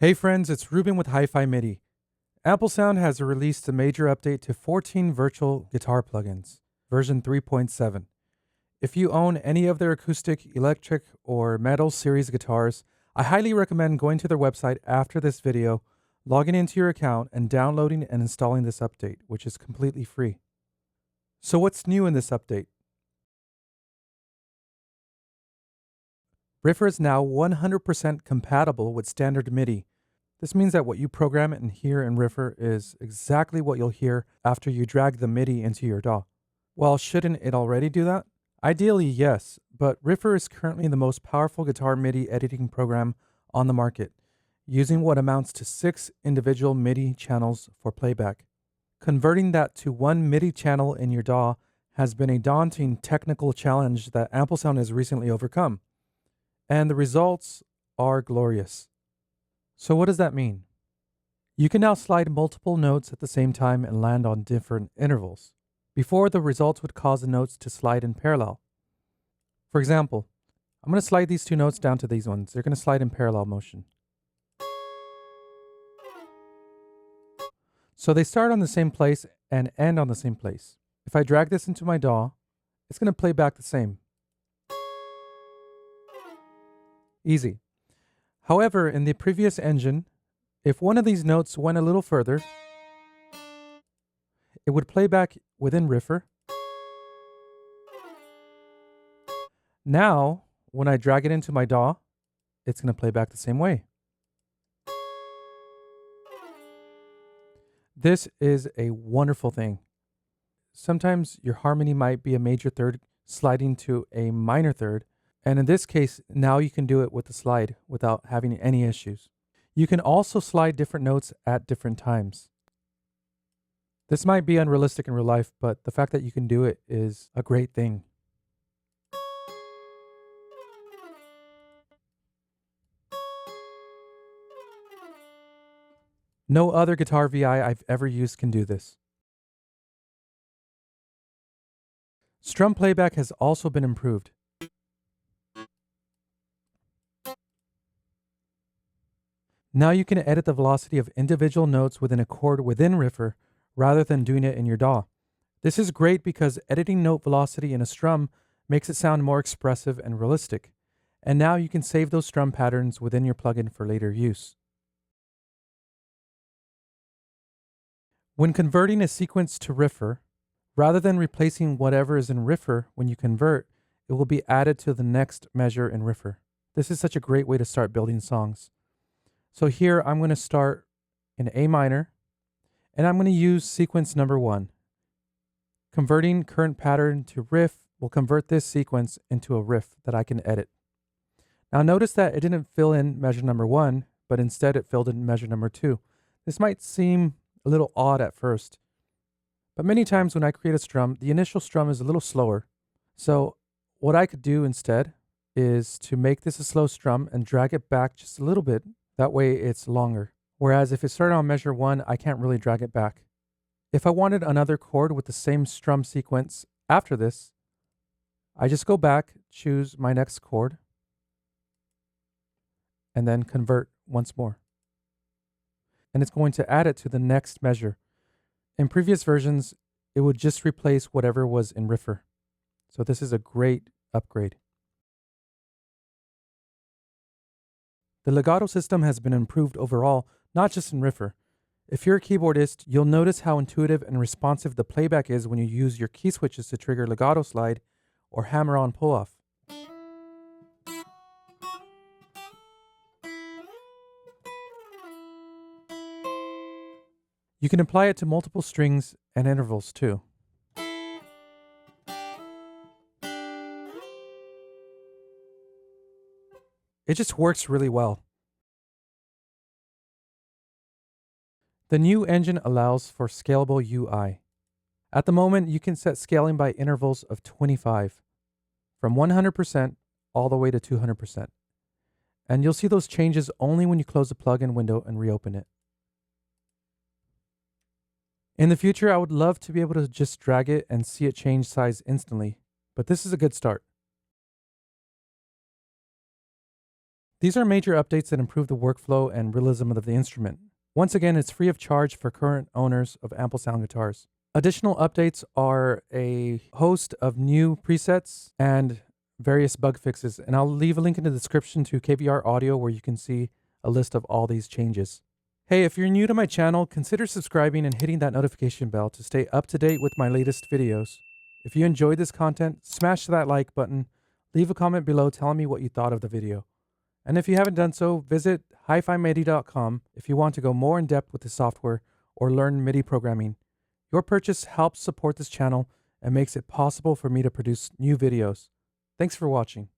Hey friends, it's Ruben with Hi-Fi MIDI. Apple Sound has released a major update to 14 virtual guitar plugins, version 3.7. If you own any of their acoustic, electric, or metal series guitars, I highly recommend going to their website after this video, logging into your account, and downloading and installing this update, which is completely free. So what's new in this update? Riffer is now 100% compatible with standard MIDI. This means that what you program and hear in Riffer is exactly what you'll hear after you drag the MIDI into your DAW. Well, shouldn't it already do that? Ideally, yes, but Riffer is currently the most powerful guitar MIDI editing program on the market, using what amounts to 6 individual MIDI channels for playback. Converting that to one MIDI channel in your DAW has been a daunting technical challenge that Apple Sound has recently overcome, and the results are glorious. So what does that mean? You can now slide multiple notes at the same time and land on different intervals. Before, the results would cause the notes to slide in parallel. For example, I'm going to slide these two notes down to these ones. They're going to slide in parallel motion. So they start on the same place and end on the same place. If I drag this into my DAW, it's going to play back the same. Easy. However, in the previous engine, if one of these notes went a little further, it would play back within Riffer. Now, when I drag it into my DAW, it's going to play back the same way. This is a wonderful thing. Sometimes your harmony might be a major third sliding to a minor third, and in this case, now you can do it with the slide without having any issues. You can also slide different notes at different times. This might be unrealistic in real life, but the fact that you can do it is a great thing. No other guitar VI I've ever used can do this. Strum playback has also been improved. Now you can edit the velocity of individual notes within a chord within Riffer rather than doing it in your DAW. This is great because editing note velocity in a strum makes it sound more expressive and realistic. And now you can save those strum patterns within your plugin for later use. When converting a sequence to Riffer, rather than replacing whatever is in Riffer when you convert, it will be added to the next measure in Riffer. This is such a great way to start building songs. So here I'm going to start in A minor, and I'm going to use sequence number 1. Converting current pattern to riff will convert this sequence into a riff that I can edit. Now notice that it didn't fill in measure number 1, but instead it filled in measure number 2. This might seem a little odd at first, but many times when I create a strum, the initial strum is a little slower. So what I could do instead is to make this a slow strum and drag it back just a little bit. That way it's longer. Whereas if it started on measure 1, I can't really drag it back. If I wanted another chord with the same strum sequence after this, I just go back, choose my next chord, and then convert once more. And it's going to add it to the next measure. In previous versions, it would just replace whatever was in Riffer. So this is a great upgrade. The Legato system has been improved overall, not just in Riffer. If you're a keyboardist, you'll notice how intuitive and responsive the playback is when you use your key switches to trigger legato slide or hammer-on pull-off. You can apply it to multiple strings and intervals too. It just works really well. The new engine allows for scalable UI. At the moment, you can set scaling by intervals of 25, from 100% all the way to 200%. And you'll see those changes only when you close the plugin window and reopen it. In the future, I would love to be able to just drag it and see it change size instantly, but this is a good start. These are major updates that improve the workflow and realism of the instrument. Once again, it's free of charge for current owners of ample sound guitars. Additional updates are a host of new presets and various bug fixes, and I'll leave a link in the description to KVR Audio where you can see a list of all these changes. Hey, if you're new to my channel, consider subscribing and hitting that notification bell to stay up to date with my latest videos. If you enjoyed this content, smash that like button, leave a comment below telling me what you thought of the video. And if you haven't done so, visit hifimidi.com if you want to go more in depth with the software or learn MIDI programming. Your purchase helps support this channel and makes it possible for me to produce new videos. Thanks for watching.